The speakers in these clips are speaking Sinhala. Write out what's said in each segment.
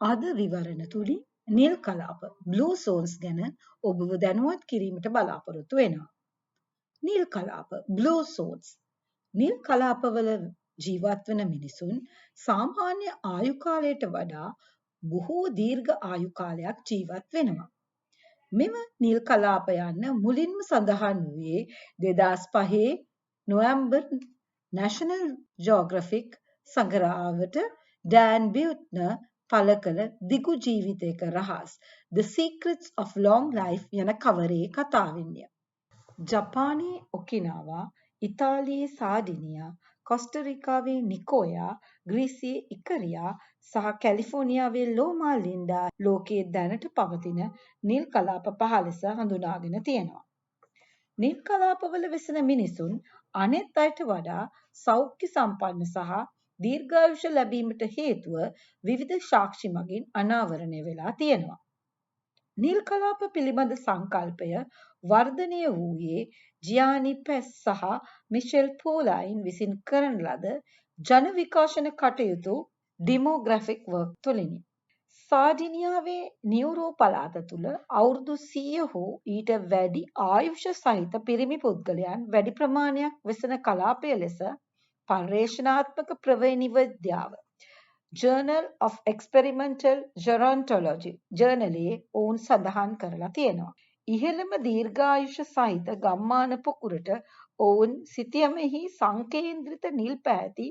අද විවරණ තුලින් නිල් කලාප blue zones ගැන ඔබව දැනුවත් කිරීමට බලාපොරොත්තු වෙනවා. නිල් කලාප blue zones නිල් කලාපවල ජීවත් වන මිනිසුන් සාමාන්‍ය ආයු කාලයට වඩා බොහෝ දීර්ඝ ආයු කාලයක් ජීවත් වෙනවා. මෙම නිල් කලාප යන්න මුලින්ම සඳහන් වූයේ 2005 නොවැම්බර් National Geographic සංග්‍රහාවට ඩෑන් බියුට්නර් පළ කළ දිගු ජීවිතයක රහස් The Secrets of Long Life යන කවරේ කතාවෙන්ය. ජපානයේ ඔකිනාවා, ඉතාලියේ සාඩිනියා, කොස්ටරිකාවේ නිකෝයා, ග්‍රීසියේ ඉකරියා සහ කැලිෆෝනියාවේ ලෝමා ලින්ඩා ලෝකයේ දැනට පවතින නිල් කලාප 5 ලෙස හඳුනාගෙන තියෙනවා. නිල් කලාපවල වෙසෙන මිනිසුන් අනෙත් අයට වඩා සෞඛ්‍ය සම්පන්න සහ දීර්ඝායුෂ ලැබීමට හේතුව විවිධ සාක්ෂි මගින් අනාවරණය වෙලා තියෙනවා. නිල් කලාප පිළිබඳ සංකල්පය වර්ධනය වූයේ ජියානි පෙස් සහ මිෂෙල් පෝලයින් විසින් කරන ලද ජන විකාශන කටයුතු ඩිමෝග්‍රැෆික් වර්ක් තුළිනි. සාඩිනියාවේ නියුරෝ පළාත තුළ අවුරුදු 100 හෝ ඊට වැඩි ආයුෂ සහිත පිරිමි පුද්ගලයන් වැඩි ප්‍රමාණයක් වෙසෙන කලාපය ලෙස පර්යේෂණාත්මක ප්‍රවේණිවිද්‍යාව Journal of Experimental Gerontology ජර්නලයේ ඔවුන් සඳහන් කරලා තියෙනවා. ඉහළම දීර්ඝායුෂ සහිත ගම්මාන පොකුරට ඔවුන් සිතියමෙහි සංකේන්ද්‍රිත නිල් පැහැති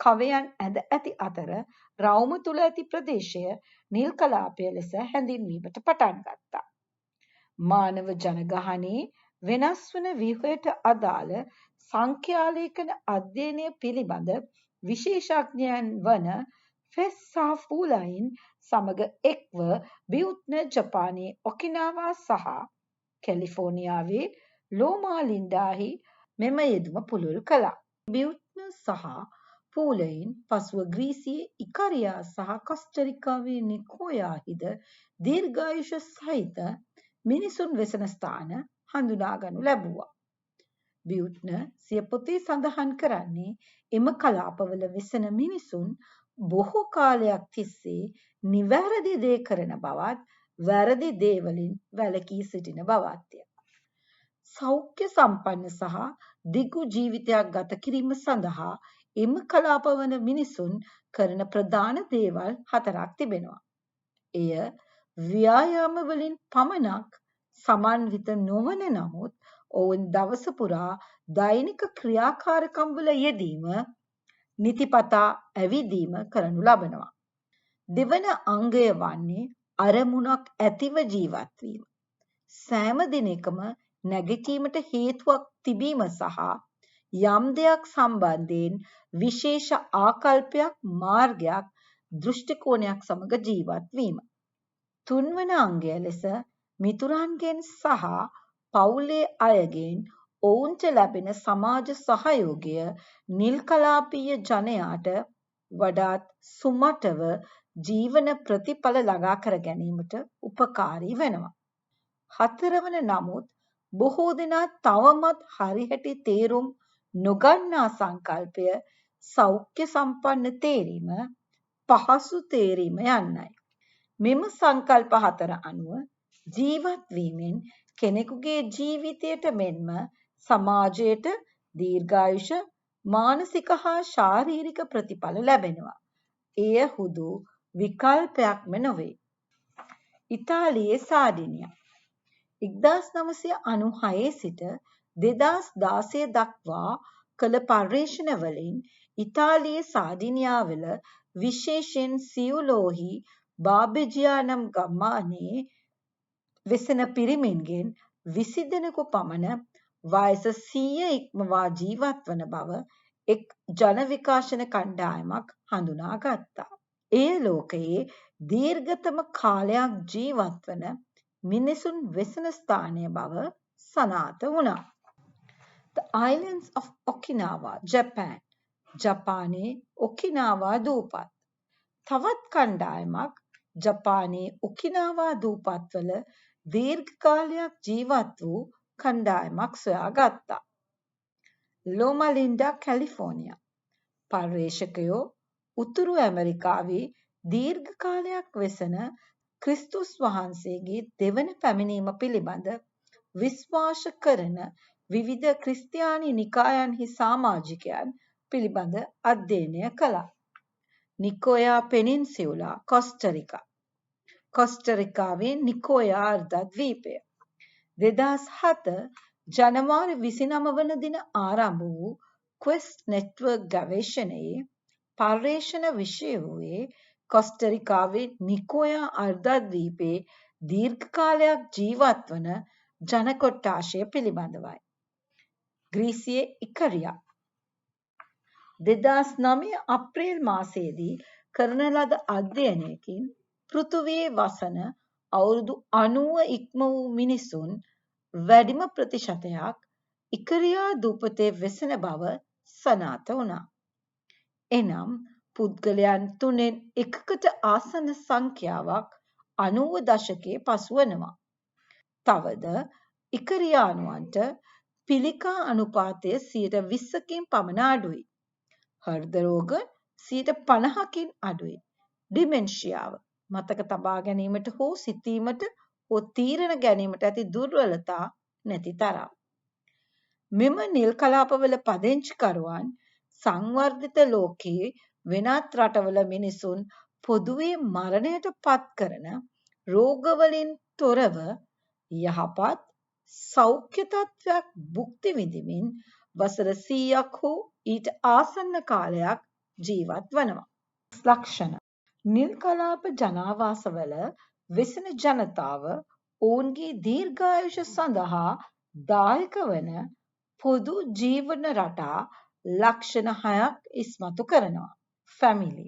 කවයන් ඇඳ ඇති අතර රවුම තුල ඇති ප්‍රදේශය නිල් කලාපය ලෙස හැඳින්වීමට පටන් ගත්තා. මානව ජනගහනයේ වෙනස් වන ව්‍යුහයට අදාළ සංඛ්‍යාලේඛන අධ්‍යයනය පිළිබඳ විශේෂඥයන් වන ෆෙස් සහ ෆූලයින් සමග එක්ව බියුට්නර් ජපානයේ ඔකිනාවා සහ කැලිෆෝනියාවේ ලෝමා ලින්ඩාහි මෙම යෙදුම පුළුල් කළා. බියුට්නර් සහ ෆූලයින් පසුව ග්‍රීසියේ ඉකරියා සහ කොස්ටරිකාවේ නිකෝයාහිද දීර්ඝායුෂ සහිත මිනිසුන් වෙසෙන ස්ථාන හඳුනා ගනු ලැබුවා. බියුට්නර් සිය පොතේ සඳහන් කරන්නේ එම කලාපවල වෙසෙන මිනිසුන් බොහෝ කාලයක් තිස්සේ නිවැරදි දේ කරන බවත් වැරදි දේ වලින් වැළකී සිටින බවත්ය. සෞඛ්‍ය සම්පන්න සහ දිගු ජීවිතයක් ගත කිරීම සඳහා එම කලාපවල මිනිසුන් කරන ප්‍රධාන දේවල් 4ක් තිබෙනවා. එය ව්‍යායාම වලින් පමණක් සමන්විත නොවන නමුත් ඔවුන් දවස පුරා දෛනික ක්‍රියාකාරකම් වල යෙදීම නිතිපතා ඇවිදීම කරනු ලබනවා. දෙවන අංගය වන්නේ අරමුණක් ඇතිව ජීවත් වීම. සෑම දිනකම නැගිටීමට හේතුවක් තිබීම සහ යම් දෙයක් සම්බන්ධයෙන් විශේෂ ආකල්පයක්, මාර්ගයක්, දෘෂ්ටි කෝණයක් සමග ජීවත් වීම. තුන්වන අංගය ලෙස මිතුරන්ගෙන් සහ පවුලේ අයගෙන් ඔවුන්ට ලැබෙන සමාජ සහයෝගය නිල් කලාපීය ජනයාට වඩාත් සුමටව ජීවන ප්‍රතිඵල ළඟා කර ගැනීමට උපකාරී වෙනවා. හතරවන නමුත් බොහෝ දෙනා තවමත් හරිහැටි තේරුම් නොගන්නා සංකල්පය සෞඛ්‍ය සම්පන්න තේරීම, පහසු තේරීම යන්නයි. මෙම සංකල්ප 4 අනුව ජීවත් වීමෙන් කෙනෙකුගේ ජීවිතයට මෙන්ම සමාජයට දීර්ඝායුෂ, මානසික හා ශාරීරික ප්‍රතිඵල ලැබෙනවා. එය හුදු විකල්පයක්ම නොවේ. ඉතාලියේ සාඩිනියා 1996 සිට 2016 දක්වා කළ පර්යේෂණ වලින් ඉතාලියේ සාඩිනියාවල විශේෂයෙන් සියුලෝහි බාබෙජියා නම් ගම්මානයේ වෙසෙන පිරිමින්ගෙන් 20 දෙනෙකු පමණ වයස 100 ඉක්මවා ජීවත් වන බව එක් ජන විකාශන කණ්ඩායමක් හඳුනාගත්තා. එය ලෝකයේ දීර්ඝතම කාලයක් ජීවත් වන මිනිසුන් වෙසෙන ස්ථානය බව සනාථ වුණා. The Islands of Okinawa, Japan. ජපානයේ ඔකිනාවා දූපත්. තවත් කණ්ඩායමක් ජපානයේ ඔකිනාවා දූපත්වල දීර්ඝ කාලයක් ජීවත් වූ කණ්ඩායමක් සොයාගත්තා. ලෝමා ලින්ඩා, කැලිෆෝනියා. පර්යේෂකයෝ උතුරු ඇමරිකාවේ දීර්ඝ කාලයක් වෙසෙන ක්‍රිස්තුස් වහන්සේගේ දෙවන පැමිණීම පිළිබඳ විශ්වාස කරන විවිධ ක්‍රිස්තියානි නිකායන්හි සමාජිකයන් පිළිබඳ අධ්‍යයනය කළා. නිකෝයා පෙනින්සියුලා කොස්ටරිකා. කොස්ටරිකාවේ නිකෝයා අර්ධද්වීපය. 2007 ජනවාරි 29 වන දින ආරම්භ වූ ක්වෙස්ට් නෙට්වර්ක් ගවේෂණයේ පර්යේෂණ විෂය වූයේ කොස්ටරිකාවේ නිකෝයා අර්ධද්වීපයේ දීර්ඝ කාලයක් ජීවත් වන ජන කොට්ටාශය පිළිබඳවයි. ග්‍රීසියේ ඉකරියා 2009 අප්‍රේල් මාසයේදී කරන ලද අධ්‍යයනයකින් පෘථුවියේ වසන අවුරුදු 90 ඉක්ම වූ මිනිසුන් වැඩිම ප්‍රතිශතයක් ඉකරියා දූපතේ වෙසෙන බව සනාථ වුණා. එනම් පුද්ගලයන් 3න් 1කට ආසන්න සංඛ්‍යාවක් 90 දශකයේ පසුවනවා. තවද ඉකරියානුවන්ට පිළිකා අනුපාතය 20%කින් පමණ අඩුයි. හෘද රෝග 50%කින් අඩුයි. ඩිමෙන්ෂියාව මතක තබා ගැනීමට හෝ සිතීමට හෝ තීරණ ගැනීමට ඇති දුර්වලතා නැති තරම්. මෙම නිල් කලාපවල පදිංචිකරුවන් සංවර්ධිත ලෝකයේ වෙනත් රටවල මිනිසුන් පොදුවේ මරණයට පත් කරන රෝගවලින් තොරව යහපත් සෞඛ්‍ය තත්ත්වයක් භුක්ති විඳිමින් වසර 100ක් හෝ ඊට ආසන්න කාලයක් ජීවත් වනවා. ලක්ෂණ නිල් කලාප ජනාවාසවල වෙසෙන ජනතාව ඔවුන්ගේ දීර්ඝායුෂ සඳහා දායක වන පොදු ජීවන රටා ලක්ෂණ 6ක් ඉස්මතු කරනවා. ෆැමිලි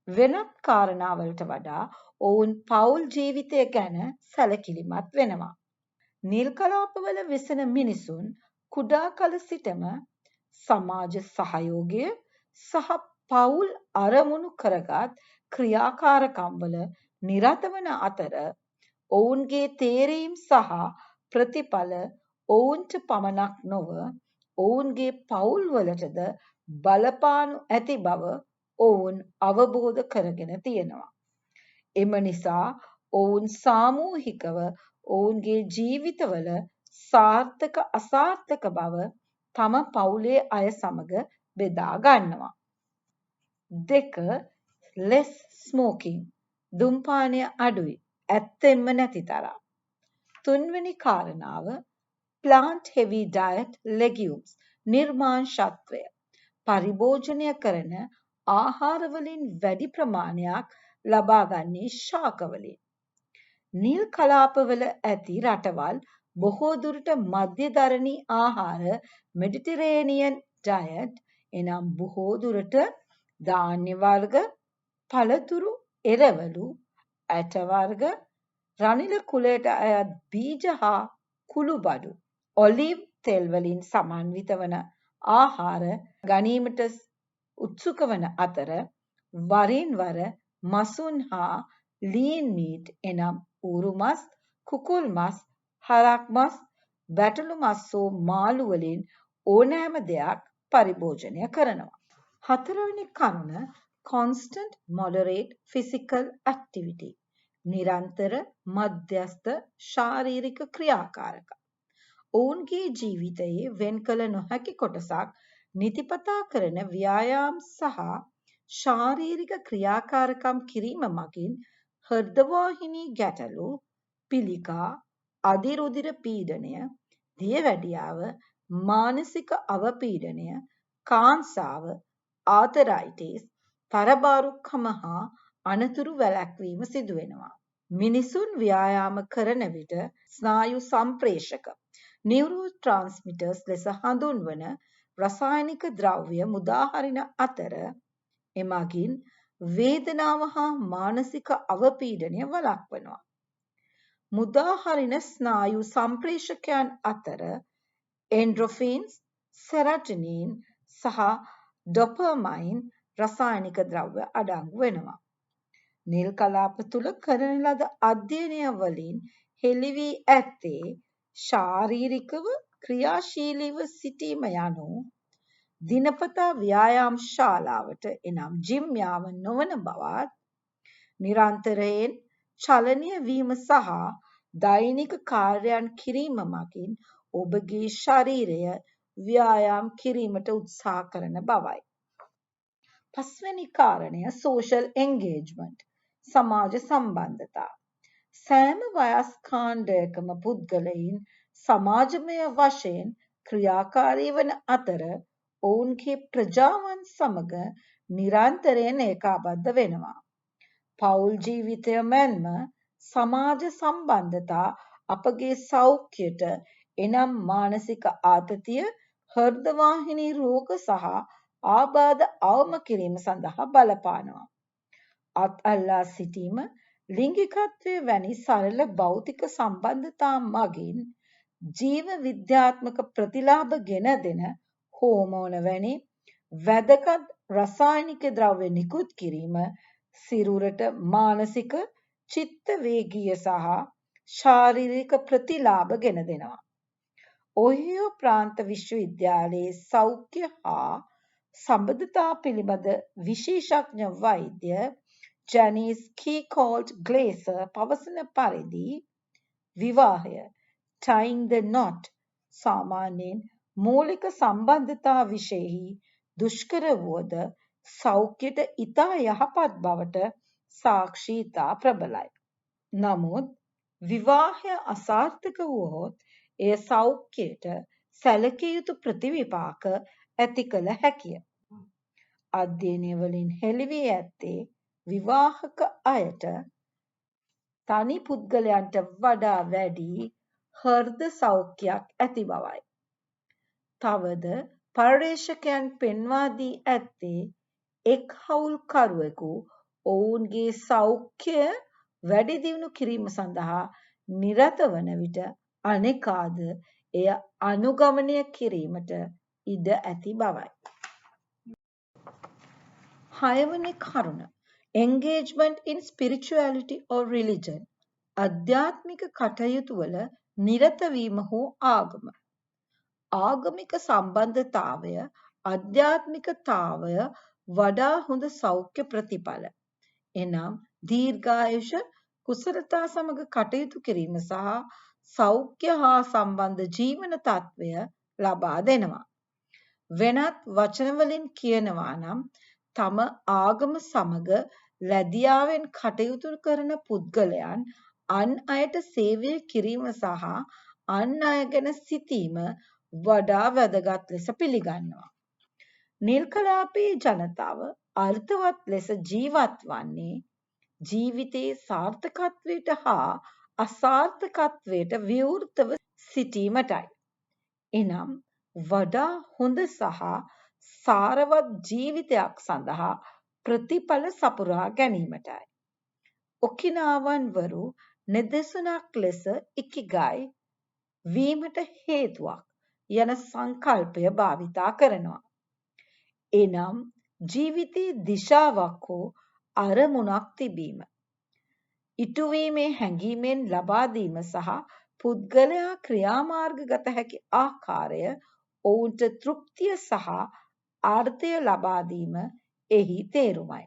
වෙනත් කාරණාවලට වඩා ඔවුන් පවුල් ජීවිතය ගැන සැලකිලිමත් වෙනවා. නිල් කලාපවල වෙසෙන මිනිසුන් කුඩා කල සිටම සමාජ සහයෝගය සහ පවුල් අරමුණු කරගත් ක්‍රියාකාරකම්වල නිරත වන අතර ඔවුන්ගේ තේරීම් සහ ප්‍රතිඵල ඔවුන්ට පමණක් නොව ඔවුන්ගේ පවුල්වලටද බලපානු ඇති බව ඔවුන් අවබෝධ කරගෙන තියෙනවා. එම නිසා ඔවුන් සාමූහිකව ඔවුන්ගේ ජීවිතවල සාර්ථක අසාර්ථක බව තම පවුලේ අය සමග බෙදා ගන්නවා. 2. less smoking දුම්පානය අඩුයි ඇත්තෙන්ම නැති තරම්. 3 වෙනි කාරණාව plant heavy diet legumes නිර්මාංශත්වය පරිභෝජනය කරන ආහාරවලින් වැඩි ප්‍රමාණයක් ලබා ගන්නේ ශාකවලින්. නිල් කලාපවල ඇති රටවල් බොහෝ දුරට මධ්‍යධරණී ආහාර මෙඩිටරේනියන් ඩයට් එනම් බොහෝ දුරට ධාන්‍ය වර්ග, පළතුරු, එරවලු, ඇට වර්ග, රනිල කුලයට අයත් බීජ හා කුළුබඩු, ඔලිව් තෙල් වලින් සමන්විත වන ආහාර ගැනීමට උත්සුක වන අතර වරින් වර මසුන් හා ලීන් මීට් එනම් ඌරු මස්, කුකුල් මස්, හරක් මස්, බැටළු මස් හෝ මාළු වලින් ඕනෑම දෙයක් පරිභෝජනය කරනවා. 4 වෙනි කරුණ constant moderate physical activity නිරන්තර මධ්‍යස්ථ ශාරීරික ක්‍රියාකාරකම්. ඔවුන්ගේ ජීවිතයේ වෙන් කළ නොහැකි කොටසක් නිතිපතා කරන ව්‍යායාම් සහ ශාරීරික ක්‍රියාකාරකම් කිරීම මගින් හෘදවාහිනී ගැටලු, පිළිකා, අධිරුධිර පීඩනය, දියවැඩියාව, මානසික අවපීඩනය, කාන්සාව, ආතරයිටිස්, තරබාරුකම හා අනතුරු වැළැක්වීම සිදු වෙනවා. මිනිසුන් ව්‍යායාම කරන විට ස්නායු සම්ප්‍රේෂක නියුරෝට්‍රාන්ස්මිටර්ස් ලෙස හඳුන්වන රසායනික ද්‍රව්‍ය මුදාහරින අතර එමගින් වේදනාව හා මානසික අවපීඩනය වළක්වනවා. මුදාහරින ස්නායු සම්ප්‍රේෂකයන් අතර එන්ඩ්‍රොෆින්ස්, සෙරටොනින් සහ ඩොපමයින් රසායනික ද්‍රව්‍ය අඩංගු වෙනවා. නිල් කලාප තුල කරන ලද අධ්‍යයනය වලින් හෙළි වී ඇත්තේ ශාරීරිකව ක්‍රියාශීලීව සිටීම යනු දිනපතා ව්‍යායාම් ශාලාවට එනම් ජිම් යාම නොවන බවත් නිරන්තරයෙන් චලනය වීම සහ දෛනික කාර්යයන් කිරීම මගින් ඔබගේ ශරීරය ව්‍යායාම් කිරීමට උත්සාහ කරන බවයි. පස්වෙනි කාරණය social engagement සමාජ සම්බන්ධතා. සෑම වයස් කාණ්ඩයකම පුද්ගලයින් සමාජමය වශයෙන් ක්‍රියාකාරී වන අතර ඔවුන්ගේ ප්‍රජාවන් සමග නිරන්තරයෙන් ඒකාබද්ධ වෙනවා. පවුල් ජීවිතය මෙන්ම සමාජ සම්බන්ධතා අපගේ සෞඛ්‍යයට එනම් මානසික ආතතිය, හෘදවාහිනී රෝග සහ ආබාධ අවම කිරීම සඳහා බලපානවා. අත්අල්ලා සිටීම, ලිංගිකත්වය වැනි සරල භෞතික සම්බන්ධතා මගින් ජීව විද්‍යාත්මක ප්‍රතිලාභ ගෙන දෙන හෝමෝන වැනි වැදගත් රසායනික ද්‍රව්‍ය නිකුත් කිරීම සිරුරට මානසික, චිත්ත වේගීය සහ ශාරීරික ප්‍රතිලාභ ගෙන දෙනවා. ඔහියෝ ප්‍රාන්ත විශ්වවිද්‍යාලයේ සෞඛ්‍ය හා සම්බන්ධතා පිළිබඳ විශේෂඥ වෛද්‍ය ජැනිස් කීකෝල්ට් ග්ලේසර් පවසන පරිදි විවාහය tying the knot සාමාන්‍යයෙන් මූලික සම්බන්ධතා විෂයෙහි දුෂ්කර වුවද සෞඛ්‍යයට ඉතා යහපත් බවට සාක්ෂි ඉතා ප්‍රබලයි. නමුත් විවාහය අසාර්ථක වුවහොත් එය සෞඛ්‍යයට සැලකිය යුතු ප්‍රතිවිපාක ඇති කළ හැකිය. අධ්‍යයනය වලින් හෙළි වී ඇත්තේ විවාහක අයට තනි පුද්ගලයන්ට වඩා වැඩි හෘද සෞඛ්‍යයක් ඇති බවයි. තවද පර්යේෂකයන් පෙන්වා දී ඇත්තේ එක් හවුල්කරුවෙකු ඔවුන්ගේ සෞඛ්‍යය වැඩි දියුණු කිරීම සඳහා නිරත වන විට අනෙකාද එය අනුගමනය කිරීමට ඉඩ ඇති බවයි. 6 වෙනි කරුණ engagement in spirituality or religion අධ්‍යාත්මික කටයුතු වල නිරත වීම හෝ ආගම. ආගමික සම්බන්ධතාවය අධ්‍යාත්මිකතාවය වඩා හොඳ සෞඛ්‍ය ප්‍රතිඵල. එනම් දීර්ඝායුෂ කුසලතා සමග කටයුතු කිරීම සහ සෞඛ්‍ය හා සම්බන්ධ ජීවන තත්ත්වය ලබා දෙනවා. වෙනත් වචන වලින් කියනවා නම් තම ආගම සමග ලැදියාවෙන් කටයුතු කරන පුද්ගලයන් අන් අයට සේවය කිරීම සහ අන් අය ගැන සිතීම වඩා වැදගත් ලෙස පිළිගන්නවා. නිල් කලාපයේ ජනතාව අර්ථවත් ලෙස ජීවත් වන්නේ ජීවිතයේ සාර්ථකත්වයට හා අසාර්ථකත්වයට විවෘතව සිටීමටයි. එනම් වඩා හොඳ සහ සාරවත් ජීවිතයක් සඳහා ප්‍රතිඵල සපුරා ගැනීමටයි. ඔකිනාවන් වරු නිදසුනක් ලෙස ඉකිගයි වීමට හේතුවක් යන සංකල්පය භාවිතා කරනවා. එනම් ජීවිතයේ දිශාවක් හෝ අරමුණක් තිබීම. ඉටුවීමේ හැඟීමෙන් ලබා දීම සහ පුද්ගලයා ක්‍රියාමාර්ග ගත හැකි ආකාරය ඔවුන්ට තෘප්තිය සහ අර්ථය ලබා දීම එහි තේරුමයි.